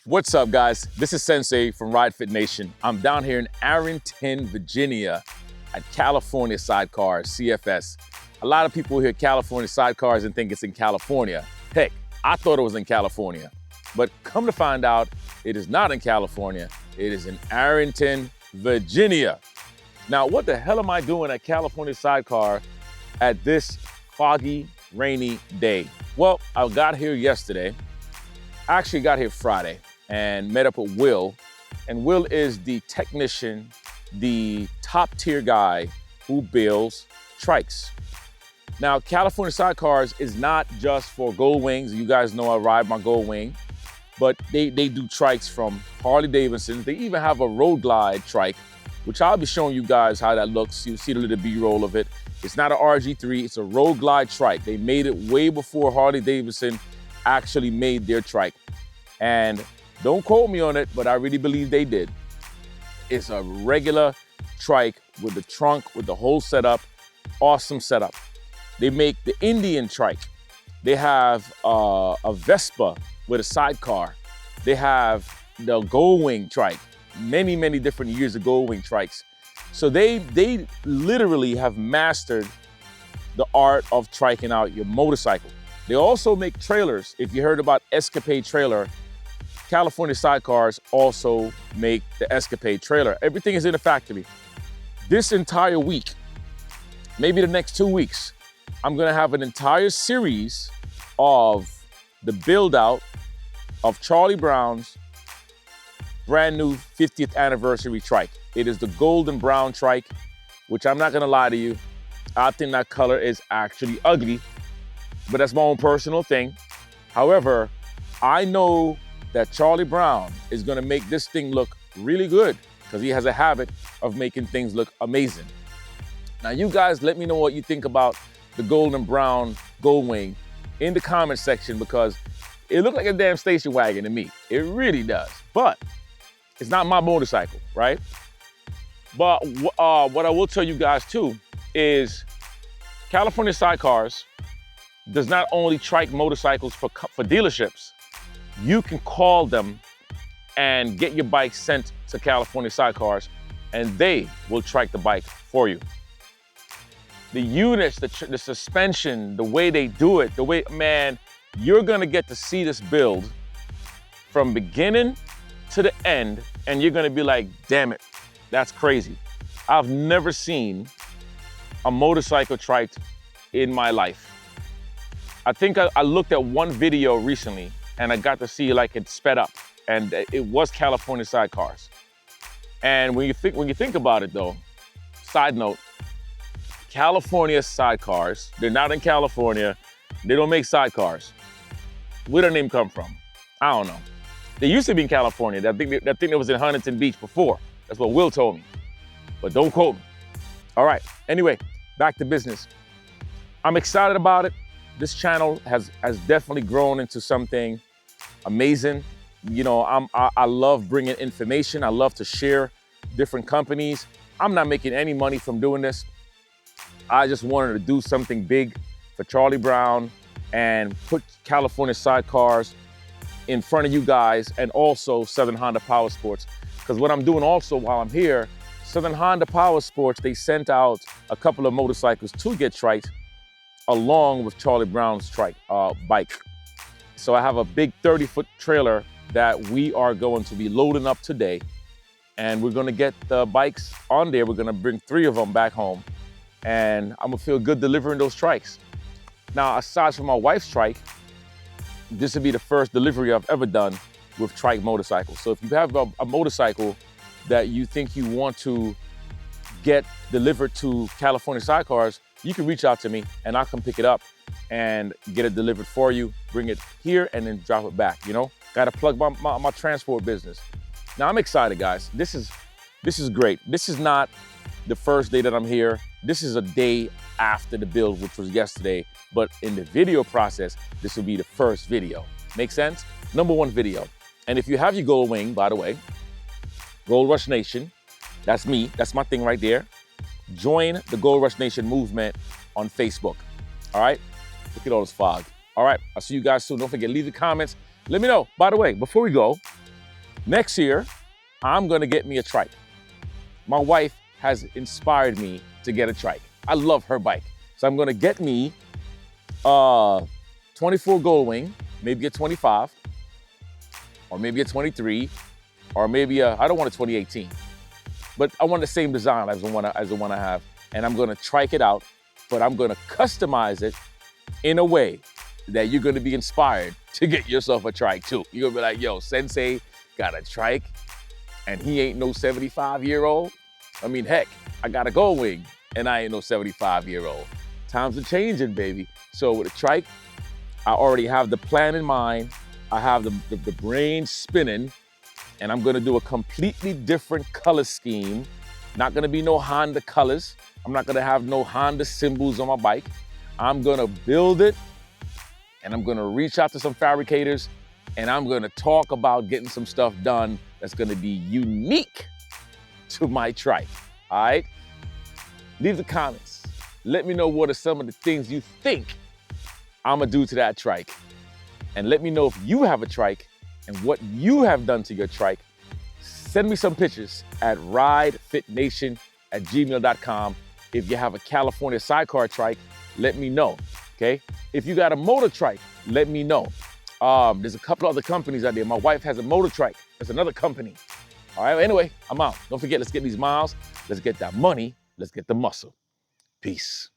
What's up, guys? This is Sensei from Ride Fit Nation. I'm down here in Arrington, Virginia at California Sidecar, CFS. A lot of people hear California Sidecars and think it's in California. Heck, I thought it was in California. But come to find out, it is not in California. It is in Arrington, Virginia. Now, what the hell am I doing at California Sidecar at this foggy, rainy day? Well, I got here yesterday. I actually got here Friday and met up with Will. And Will is the technician, the top tier guy who builds trikes. Now, California Sidecars is not just for Gold Wings. You guys know I ride my Gold Wing, but they do trikes from Harley Davidson. They even have a road glide trike, which I'll be showing you guys how that looks. You see the little B-roll of it. It's not an RG3, it's a road glide trike. They made it way before Harley Davidson actually made their trike. And don't quote me on it, but I really believe they did. It's a regular trike with the trunk, with the whole setup, awesome setup. They make the Indian trike. They have a Vespa with a sidecar. They have the Gold Wing trike, many, many different years of Gold Wing trikes. So they literally have mastered the art of triking out your motorcycle. They also make trailers. If you heard about Escapade trailer, California Sidecars also make the Escapade trailer. Everything is in the factory. This entire week, maybe the next 2 weeks, I'm gonna have an entire series of the build out of Charlie Brown's brand new 50th anniversary trike. It is the golden brown trike, which I'm not gonna lie to you, I think that color is actually ugly, but that's my own personal thing. However, I know that Charlie Brown is gonna make this thing look really good because he has a habit of making things look amazing. Now you guys let me know what you think about the golden brown Gold Wing in the comment section because it looked like a damn station wagon to me. It really does, but it's not my motorcycle, right? But what I will tell you guys too is California Sidecars does not only trike motorcycles for dealerships. You can call them and get your bike sent to California Sidecars and they will trike the bike for you. The units, the suspension, the way they do it, man, you're gonna get to see this build from beginning to the end and you're gonna be like, damn it, that's crazy. I've never seen a motorcycle triked in my life. I think I looked at one video recently and I got to see like it sped up and it was California Sidecars. And when you think about it though, side note, California Sidecars, they're not in California, they don't make sidecars. Where did the name come from? I don't know. They used to be in California. I think that was in Huntington Beach before. That's what Will told me, but don't quote me. All right, anyway, back to business. I'm excited about it. This channel has definitely grown into something amazing. You know, I love bringing information. I love to share different companies. I'm not making any money from doing this. I just wanted to do something big for Charlie Brown and put California Sidecars in front of you guys and also Southern Honda Power Sports. Because what I'm doing also while I'm here, Southern Honda Power Sports, they sent out a couple of motorcycles to get triked along with Charlie Brown's bike. So I have a big 30-foot trailer that we are going to be loading up today. And we're gonna get the bikes on there. We're gonna bring 3 of them back home. And I'm gonna feel good delivering those trikes. Now, aside from my wife's trike, this will be the first delivery I've ever done with trike motorcycles. So if you have a motorcycle that you think you want to get delivered to California Sidecars, you can reach out to me and I'll come pick it up and get it delivered for you, bring it here and then drop it back, you know? Gotta plug my transport business. Now I'm excited, guys. This is great. This is not the first day that I'm here. This is a day after the build, which was yesterday. But in the video process, this will be the first video. Make sense? #1 video. And if you have your Gold Wing, by the way, Gold Rush Nation, that's me, that's my thing right there. Join the Gold Rush Nation movement on Facebook, all right? Look at all this fog. All right, I'll see you guys soon. Don't forget, leave the comments. Let me know. By the way, before we go, Next year, I'm gonna get me a Trike. My wife has inspired me to get a Trike. I love her bike. So I'm gonna get me a 24 Goldwing, maybe a 25, or maybe a 23, or maybe I don't want a 2018, but I want the same design as the one I have. And I'm gonna trike it out, but I'm gonna customize it in a way that you're gonna be inspired to get yourself a Trike too. You're gonna be like, yo, Sensei got a Trike and he ain't no 75-year-old. I mean, heck, I got a Goldwing and I ain't no 75-year-old. Times are changing, baby. So with a Trike, I already have the plan in mind. I have the brain spinning, and I'm gonna do a completely different color scheme. Not gonna be no Honda colors. I'm not gonna have no Honda symbols on my bike. I'm gonna build it, and I'm gonna reach out to some fabricators, and I'm gonna talk about getting some stuff done that's gonna be unique to my Trike, all right? Leave the comments. Let me know what are some of the things you think I'm gonna do to that Trike. And let me know if you have a Trike and what you have done to your Trike. Send me some pictures at ridefitnation@gmail.com. If you have a California Sidecar Trike, let me know, okay? If you got a motor Trike, let me know. There's a couple other companies out there. My wife has a motor Trike. That's another company. All right, anyway, I'm out. Don't forget, let's get these miles. Let's get that money. Let's get the muscle. Peace.